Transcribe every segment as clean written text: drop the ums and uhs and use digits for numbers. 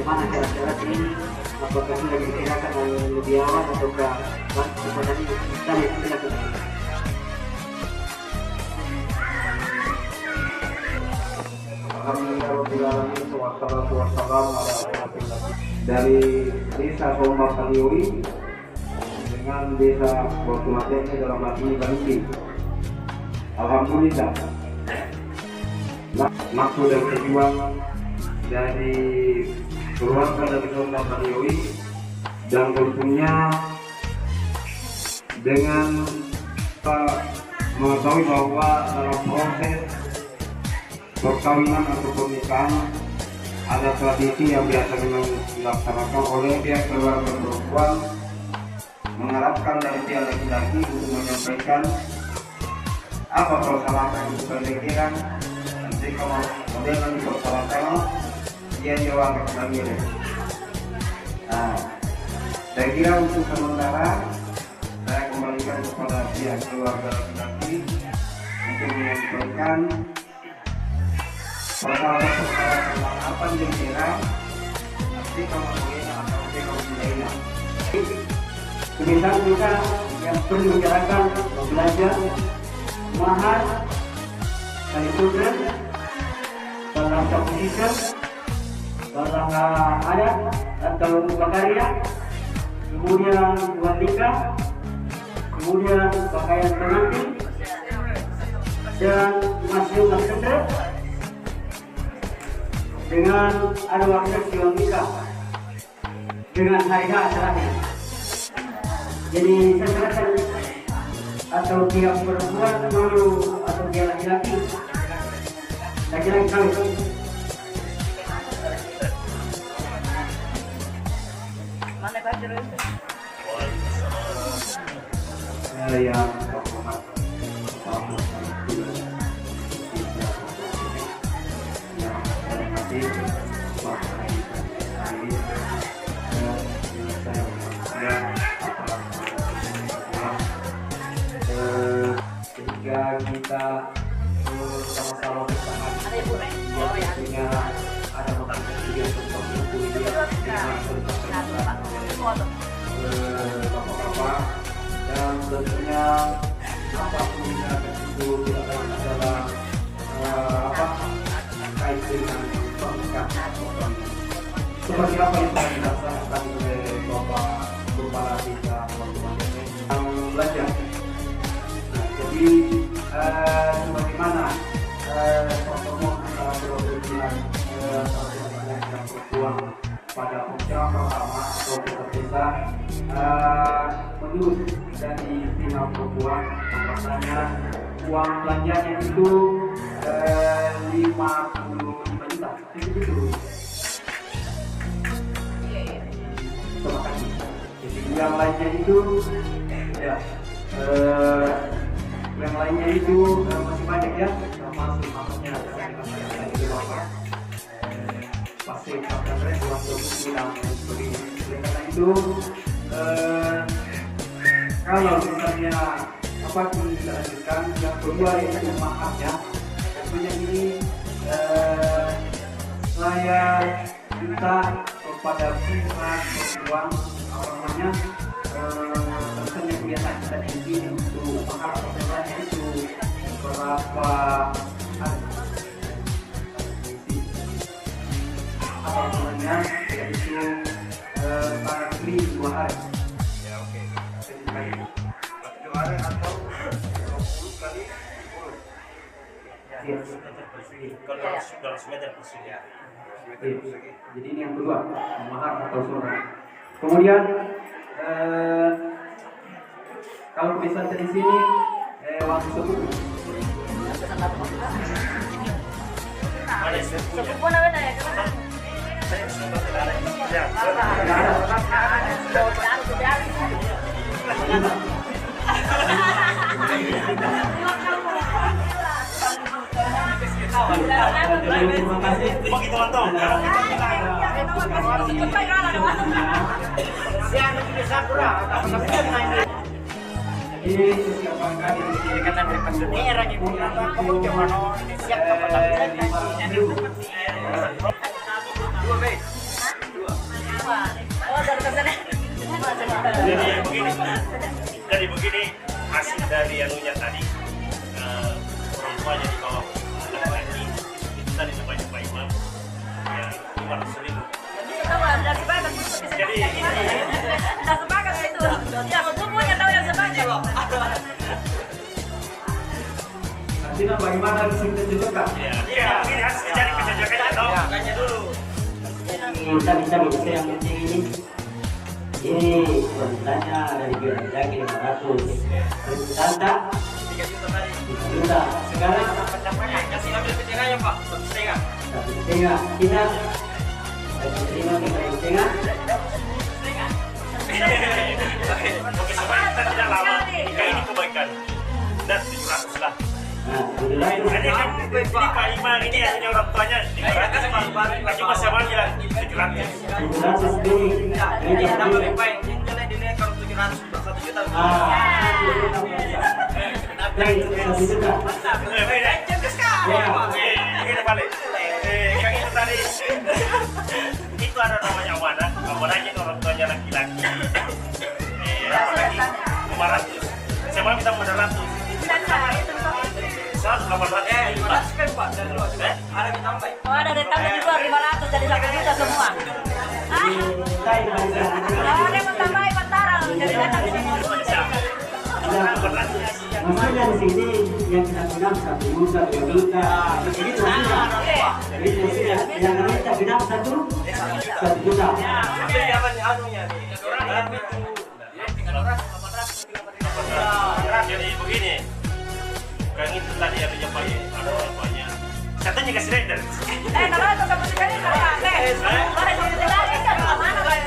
bagaimana syarat-syarat ini, apakah sudah dikerjakan oleh lebih awal ataukah tadi kita lakukan. Dari desa Somba Kalioi dengan desa Bortumatenya dalam hati ini Bangki. Alhamdulillah, maksud dan tujuan dari keluarga dari Somba Kalioi dan tentunya dengan mengetahui bahwa dalam proses perkawinan atau pernikahan ada tradisi yang biasa memang dilaksanakan oleh pihak keluarga perempuan, mengharapkan dari pihak laki-laki untuk menyampaikan apa persyaratan untuk pernikahan. Nanti kalau model nanti persyaratan dia jawab lagi. Nah, saya kira untuk sementara saya kembalikan kepada pihak keluarga laki-laki untuk menyampaikan persyaratan apa yang kira nanti kalau boleh atau kalau tidak. Kemudian juga yang perlu dijalankan belajar mahar dari children, dalam composition, dalam adat atau bakarya, kemudian buat nikah, kemudian pakaian pengantin, dan masih masuk dengan ada waktu siang nikah dengan hari terakhir. Jadi saya serahkan atau dia perempuan dulu atau dia laki-laki kawin. Mana pacar itu? Saya ketika kita sama-sama bersama punya ada motivasi juga untuk bapak-bapak dan tentunya apapun yang akan itu kita adalah kait dengan pernikahan seperti apa yang telah dilaksanakan oleh Bapak Kepala Desa yang belajar. Jadi bagaimana pertemuan antara kedua belah pihak dan perempuan pada persiapan pertama atau desa menurut dari pihak perempuan bahwasanya uang belanjanya itu 55 juta itu. Terima kasih. Jadi yang lainnya itu ya yang lainnya itu masih banyak ya, termasuk namanya pasti akan uang dan sebagainya. Karena itu kalau misalnya apa yang kita lanjutkan yang kedua itu maafnya tentunya ini saya minta kepada pihak perempuan namanya tentang yang biasa kita tinggi untuk mahar perempuannya itu berapa apa namanya yaitu tarikli 2 hari. Ya oke. 2 hari atau 20 kali 10. Ya. Kalau meter persegi ya. Jadi ini yang kedua, mahar atau surat. Kemudian kalau bisa di sini waktu sepupu. Sepupu namanya ya kan? Ya. Terima kasih. Begitu mantap. Siapa yang bisa kurang? Ini siapkan ini Kata dari pendengar ibu kata kamu cuma siap kepada Oh, dari kesana. Jadi begini hasil dari anunya tadi orang tuanya di bawah laki-laki itu tadi sebanyak Pak Imam ya 500.000. Jadi Nggak sepakat itu. Ya, sepupunya tahu yang sepakat. Artinya bagaimana disingkat juga Kak? ya ini harus dicari kecocokannya dong. Tanya dulu. Kita bisa yang penting ini permintaannya dari biaya lagi 500, terus tanda 3 juta. Sekarang Kasih ambil petiranya Pak, 1,5. 1,5 kita terima kita 1,5. Oke, supaya kita tidak lama jika ini kebaikan dan 700 lah. Nah, 700. Ini kan ini Pak Imam ini hanya orang tuanya 500. Cuma saya bilang 700. 700 ini. Ini Lebih baik nilai dinilai kalau 700 1 juta. Baik, 1 juta. Ini balik. Yang itu tadi itu ada namanya amanah. Amanahnya orang tuanya laki-laki. 500. Saya mau minta modal 100. 100, 800. 500 kan Pak dari luar. Ada ditambah. Oh, ada ditambah juga 500 jadi 1 juta semua. Oh, dia mau tambahin pantaran jadi datang ke sini. Maksudnya di sini yang kita bilang 1 juta, 2 juta, ini sudah. Jadi yang kita bilang 1 juta. Jadi begini, yang itu tadi ada apanya? Katanya kasih rider. Kalau itu sama sekali nggak pakai. Kalau itu sekali kan mana kan?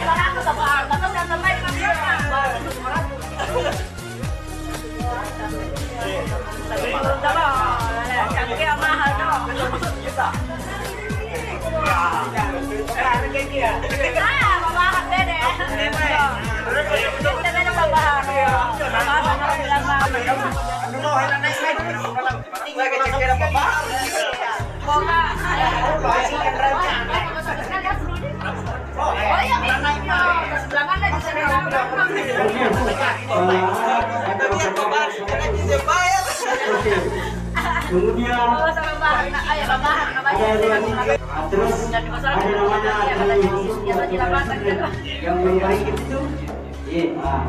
Mana aku sama terus yang terbaik kan dia. Yang mahal dong. Mahal deh. Kita banyak tambahan. Kemudian terus ada namanya yang membaik itu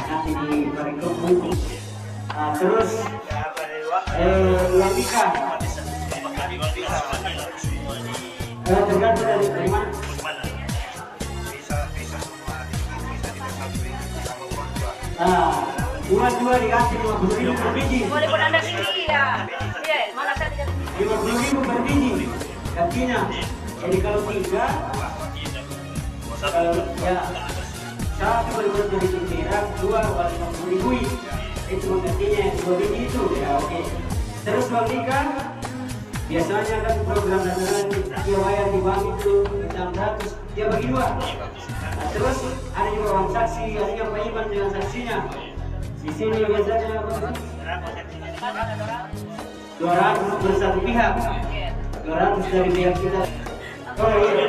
nanti di berikut terus yang nikah tergantung dari mana. Dua dikasih 50.000 per biji. Boleh pun anda tinggi ya. Mana saya tidak 50.000 per biji. Kakinya. Jadi kalau 3 ya 1 berbuat dari perak, 2 50.000. Itu menggantinya 2 biji itu ya oke. Terus bang nikah biasanya kan program nasional dia bayar di bank itu 600 dia bagi 2. Nah, terus ada juga uang saksi artinya Pak Iman dengan saksinya. Di sini biasanya 200 bersatu pihak, 200 dari pihak kita. Oh iya.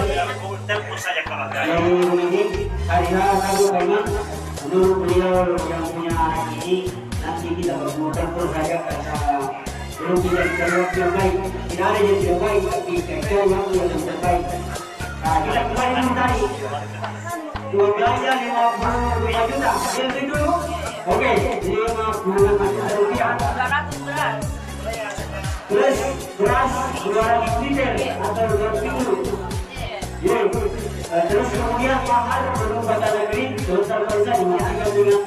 Tempur saja kalau Yang ini hari Rabu Pak Iman, menurut beliau yang punya ini nanti kita bertemu tempur saja karena belum tidak terlalu yang baik. Tidak ada yang tidak baik, tapi kita yang terbaik. Nah, kita kembali mencari uang belanja 52 juta. Yang itu oke, 55 juta rupiah. 200 beras. Terus beras 200 liter atau 200 kilo. Terus kemudian mahar belum kata negeri dosa dosa dimasukkan dengan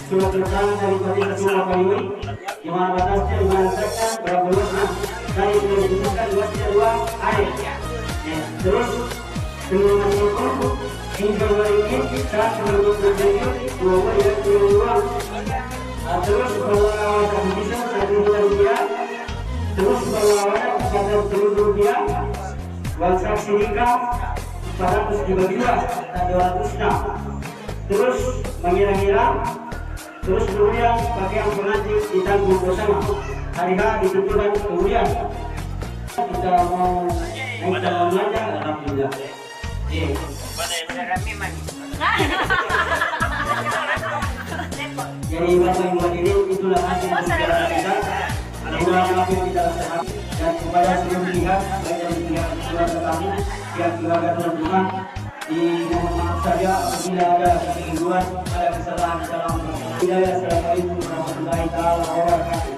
surat keterangan dari Bapak Ketua Kaliwi di mana batasnya dimanfaatkan berapa luasnya dari sudah ditentukan luasnya 2 air. Terus dengan masuk hingga ini saat menurut triliun 2 terus bahwa kami bisa 1 juta rupiah. Terus bahwa ada 1 rupiah. Uang saksi nikah 400 dibagi 2 atau 200. Terus mengira-ngira. Terus kemudian pakaian pengantin ditanggung bersama. Hari H ditentukan kemudian kita mau naik dalam belanja alhamdulillah. Iya. Mana yang Jadi Bapak Ibu hadirin, itulah hasil pembicaraan kita. Mudah-mudahan apa yang kita laksanakan dan kepada seluruh pihak, baik dari pihak keluarga tamu, pihak keluarga tuan rumah, dimohon maaf saja apabila ada kekeliruan, ada kesalahan dalam hidayah. Assalamualaikum warahmatullahi wabarakatuh.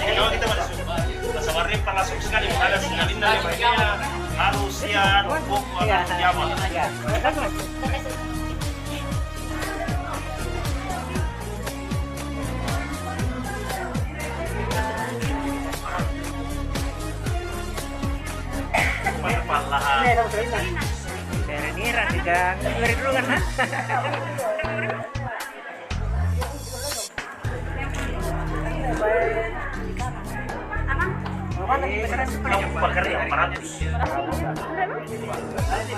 Kalau kita masih langsung sekali ada Singalinda harus ya rukuk atau jaman. Kamu bakar yang 400. Nanti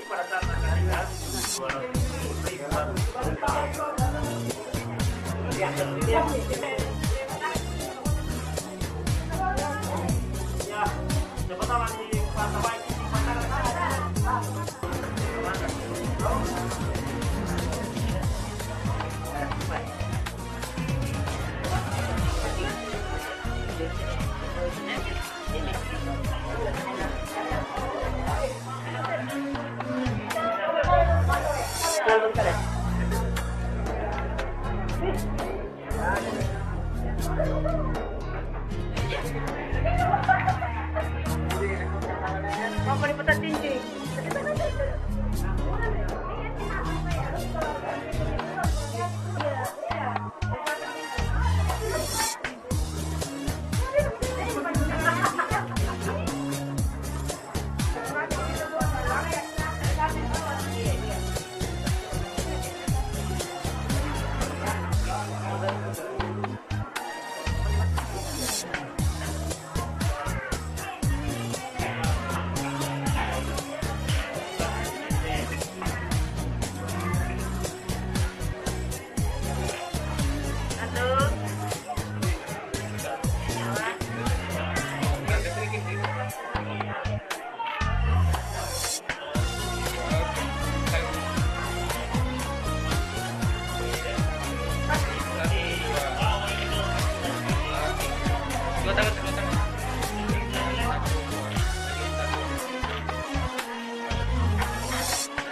pada saat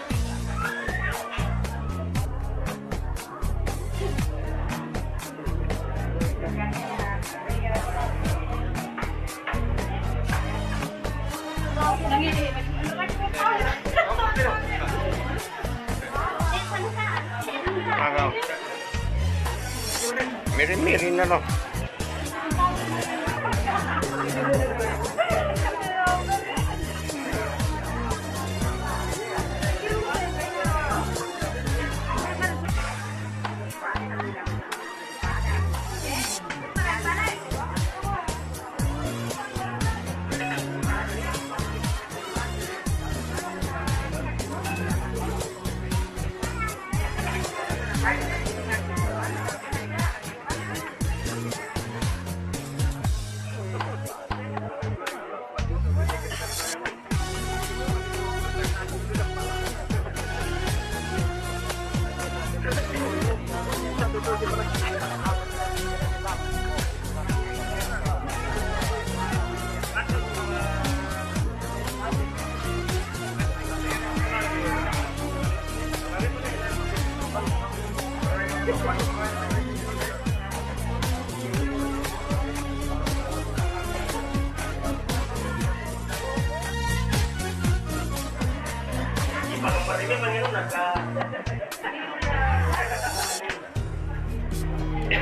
Mirin-mirin na no.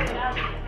Grabe.